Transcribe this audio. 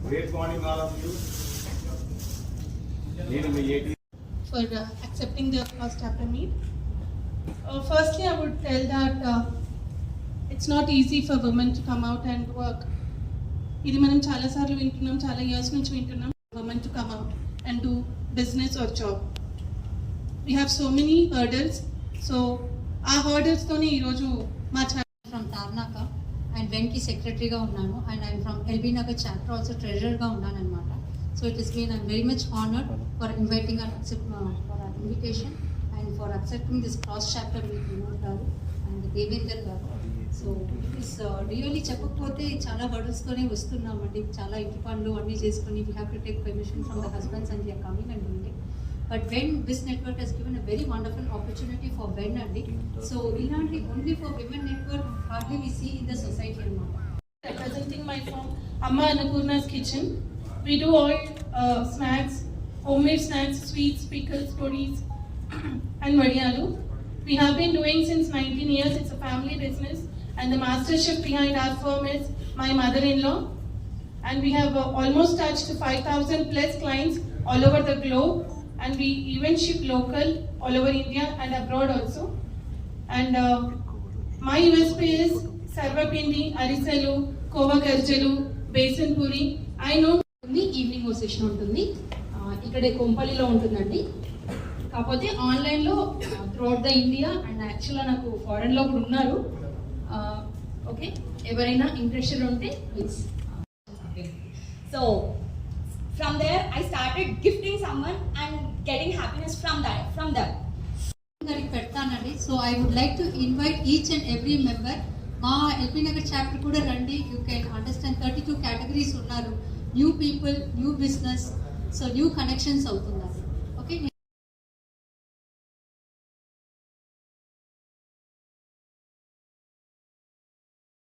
Great morning, all of you. For accepting the first chapter meet. Firstly, I would tell that it's not easy for women to come out and work. ఇది మనం చాలా సార్లు వింటున్నాం, చాలా years నుంచి వింటున్నాం. Women to come out and do business or job. We have so many hurdles. So ఆ hurdles తోనే ఈరోజు మా from Tarnaka and Venki secretary ga unnanu and I am from LB Nagar chapter also treasurer ga unnanu anamata. So it has been, I'm very much honored for inviting our for our invitation and for accepting this cross chapter with Vinod garu and Devendra garu. So it is really చెప్పకపోతే చాలా hurdles తోనే వస్తున్నామండి. చాలా ఇంటి పనులు అన్ని చేసుకొని we have to take permission from the husbands and they are coming and doing it. But when this network has given a very wonderful opportunity for men and so ilanti only for women network hardly we see in the society anamata. Representing my firm Amma Annapurna's Kitchen, we do all snacks, homemade snacks, sweets, pickles, puris and vadiyalu. We have been doing since 19 years. It's a family business and the master chef behind our firm is my mother-in-law, and we have almost touched 5,000 plus clients all over the globe, and we even ship local all over India and abroad also. And my USP is sarvapindi, arisalu, kova garjalu, besan puri. I know evening session ఉంటుంది, ఇక్కడ కొంపల్లిలో ఉంటుందండి. కాకపోతే ఆన్లైన్లో throughout the India and యాక్చువల్గా నాకు ఫారెన్లో కూడా ఉన్నారు. ఓకే, ఎవరైనా ఇంట్రెస్టెడ్ ఉంటే please. So from there I started gifting someone and getting happiness from them. గారికి పెడతానండి. So I would like to invite each and every member. మా ఎల్బీ నగర్ చాప్టర్ కూడా రండి. యూ కెన్ అండర్స్టాండ్ 32 కేటగిరీస్ ఉన్నారు. New people, new business, so new connections అవుతున్నారు.